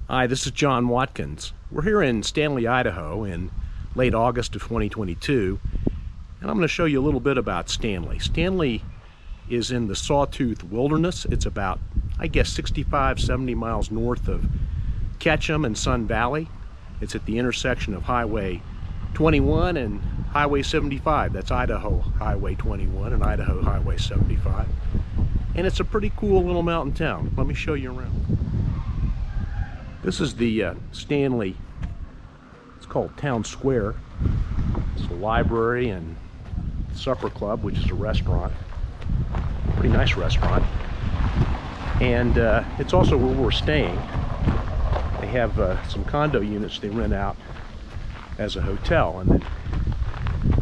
Hi, this is John Watkins. We're here in Stanley, Idaho in late August of 2022, and I'm going to show you a little bit about Stanley. Stanley is in the Sawtooth Wilderness. It's about, I guess, 65, 70 miles north of Ketchum and Sun Valley. It's at the intersection of Highway 21 and Highway 75. That's Idaho Highway 21 and Idaho Highway 75. And it's a pretty cool little mountain town. Let me show you around. This is the Stanley, it's called Town Square. It's a library and supper club, which is a restaurant. Pretty nice restaurant. And it's also where we're staying. They have some condo units they rent out as a hotel. And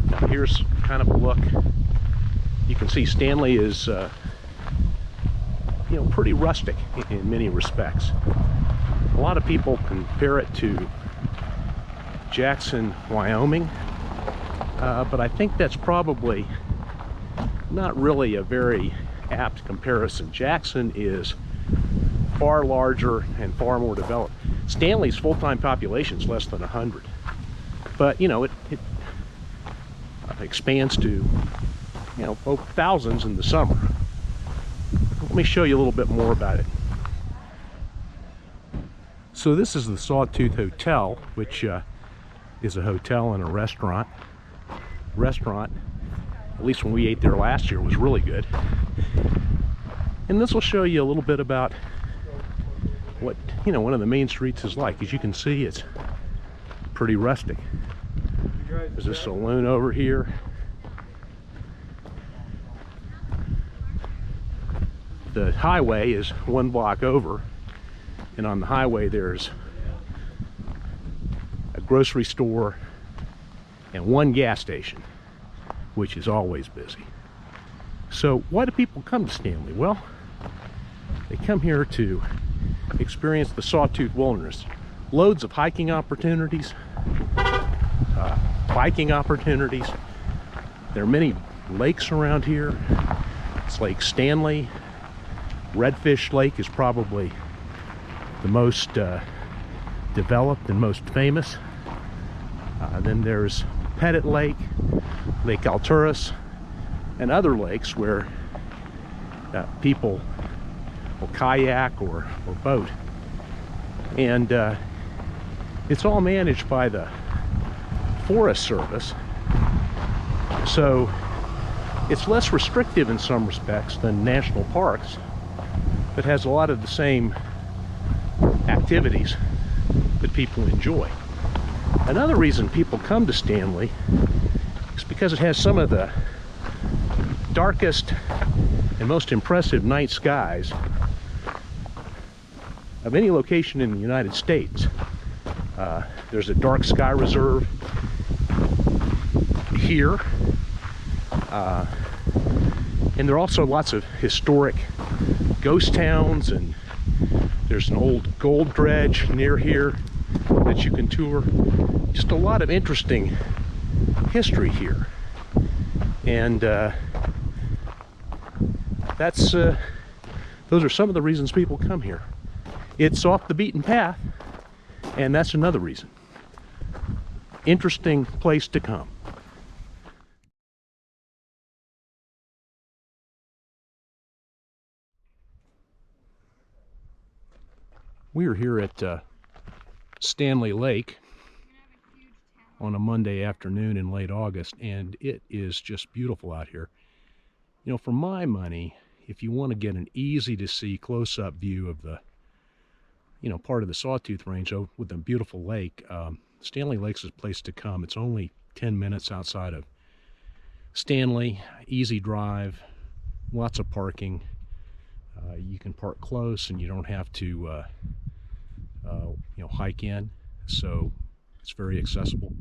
then here's kind of a look. You can see Stanley is pretty rustic in many respects. A lot of people compare it to Jackson, Wyoming, but I think that's probably not really a very apt comparison. Jackson is far larger and far more developed. Stanley's full-time population is less than 100, but it expands to over thousands in the summer. Let me show you a little bit more about it. So this is the Sawtooth Hotel, which is a hotel and a restaurant. At least when we ate there last year, was really good. And this will show you a little bit about what one of the main streets is like. As you can see, it's pretty rustic. There's a saloon over here. The highway is one block over. And on the highway there's a grocery store and one gas station, which is always busy. So why do people come to Stanley? Well, they come here to experience the Sawtooth Wilderness. Loads of hiking opportunities, biking opportunities. There are many lakes around here. It's Lake Stanley. Redfish Lake is probably the most developed and most famous. Then there's Pettit Lake, Lake Alturas, and other lakes where people will kayak or boat. And it's all managed by the Forest Service, so it's less restrictive in some respects than national parks, but has a lot of the same activities that people enjoy. Another reason people come to Stanley is because it has some of the darkest and most impressive night skies of any location in the United States. There's a dark sky reserve here, and there are also lots of historic ghost towns, and there's an old gold dredge near here that you can tour. Just a lot of interesting history here, and those are some of the reasons people come here. It's off the beaten path, and that's another reason. Interesting place to come. We are here at Stanley Lake on a Monday afternoon in late August, and it is just beautiful out here. For my money, if you want to get an easy to see close-up view of the part of the Sawtooth Range with a beautiful lake, Stanley Lake's a place to come. It's only 10 minutes outside of Stanley, easy drive, lots of parking. You can park close and you don't have to hike in, so it's very accessible.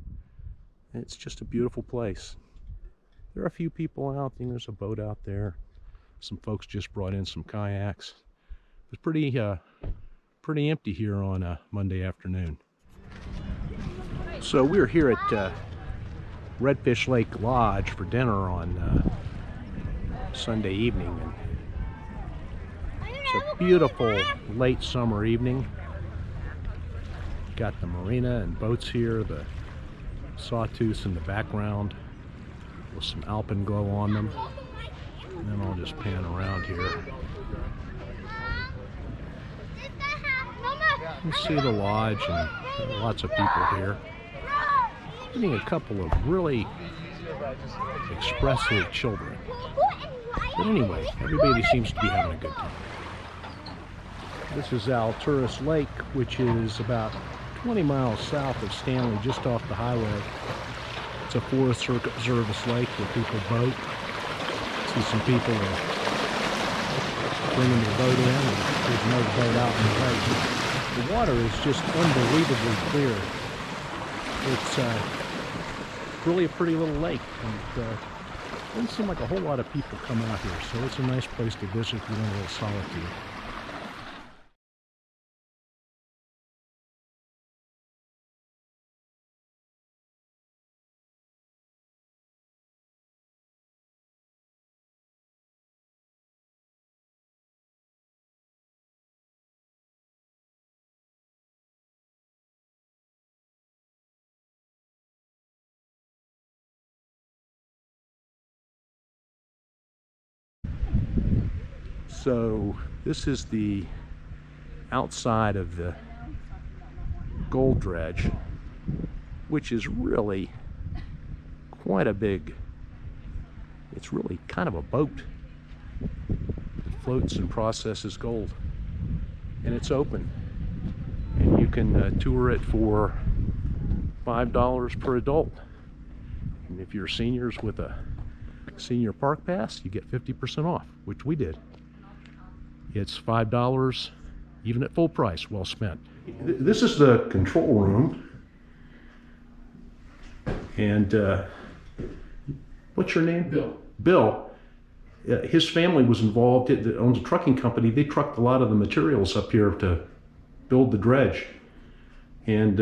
And it's just a beautiful place. There are a few people out there. There's a boat out there. Some folks just brought in some kayaks. It's pretty empty here on a Monday afternoon. So we're here at Redfish Lake Lodge for dinner on Sunday evening, and it's a beautiful late summer evening. got the marina and boats here, the sawtooths in the background with some alpenglow on them. And then I'll just pan around here. You see the lodge and lots of people here. Getting a couple of really expressive children. But anyway, everybody seems to be having a good time. This is Alturas Lake, which is about 20 miles south of Stanley, just off the highway. It's a Forest Service lake where people boat. See some people bringing their boat in, and there's another boat out in the lake. The water is just unbelievably clear. It's really a pretty little lake, and doesn't seem like a whole lot of people come out here, so it's a nice place to visit if you want a little solitude. So this is the outside of the Gold Dredge, which is really quite a big, it's really kind of a boat that floats and processes gold. And it's open. And you can tour it for $5 per adult. And if you're seniors with a senior park pass, you get 50% off, which we did. It's $5, even at full price, well spent. This is the control room. And what's your name? Bill. Bill. His family was involved, it owns a trucking company. They trucked a lot of the materials up here to build the dredge. And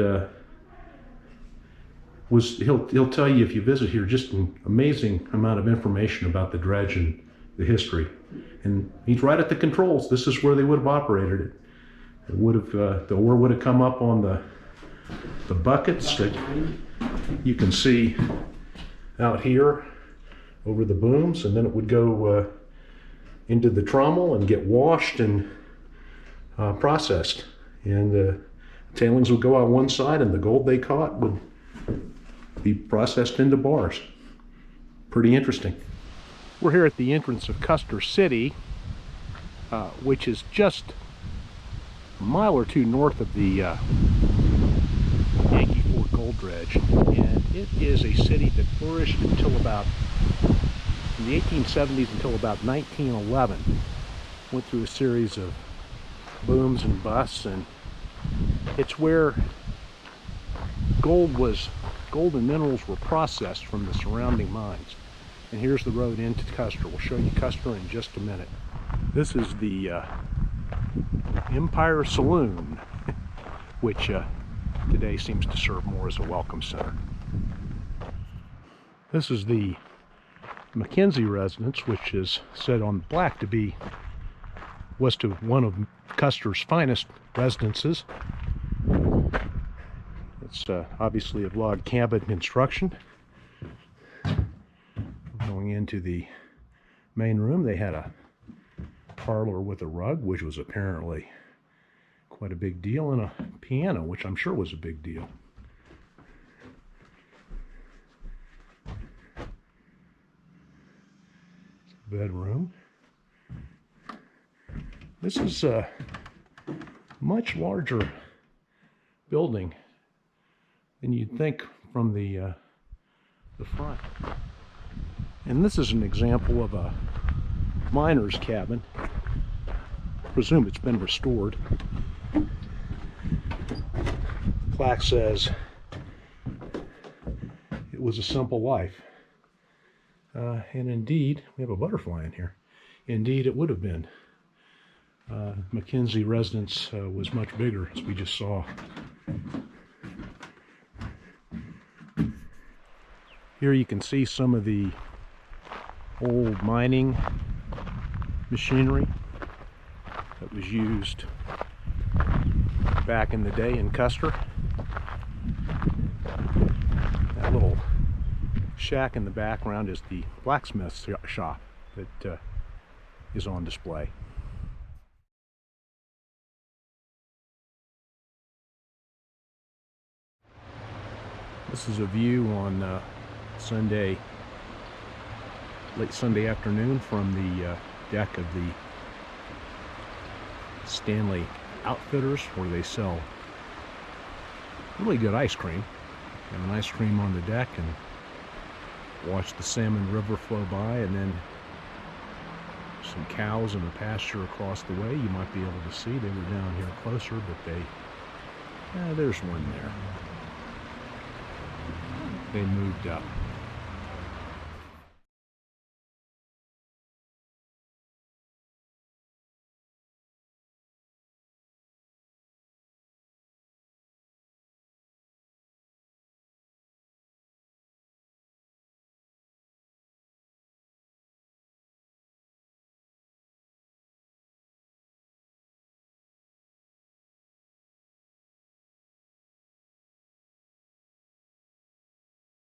he'll tell you if you visit here just an amazing amount of information about the dredge and the history. And he's right at the controls. This is where they would have operated it. It would have the ore would have come up on the buckets that you can see out here over the booms, and then it would go into the trommel and get washed and processed. And the tailings would go out one side, and the gold they caught would be processed into bars. Pretty interesting. We're here at the entrance of Custer City, which is just a mile or two north of the Yankee Fork Gold Dredge. And it is a city that flourished until about, in the 1870s until about 1911. Went through a series of booms and busts, and it's where gold and minerals were processed from the surrounding mines. And here's the road into Custer. We'll show you Custer in just a minute. This is the Empire Saloon, which today seems to serve more as a welcome center. This is the McKenzie residence, which is said on the plaque to be one of Custer's finest residences. It's obviously of log cabin construction. Going into the main room, they had a parlor with a rug, which was apparently quite a big deal, and a piano, which I'm sure was a big deal. Bedroom. This is a much larger building than you'd think from the front. And this is an example of a miner's cabin. I presume it's been restored. The plaque says it was a simple life. And indeed, we have a butterfly in here. Indeed, it would have been. McKenzie residence was much bigger, as we just saw. Here you can see some of the old mining machinery that was used back in the day in Custer. shack in the background is the blacksmith shop that is on display. This is a view on late Sunday afternoon from the deck of the Stanley Outfitters, where they sell really good ice cream. Have an ice cream on the deck and watch the Salmon River flow by, and then some cows in a pasture across the way. You might be able to see, they were down here closer, but there's one there. They moved up.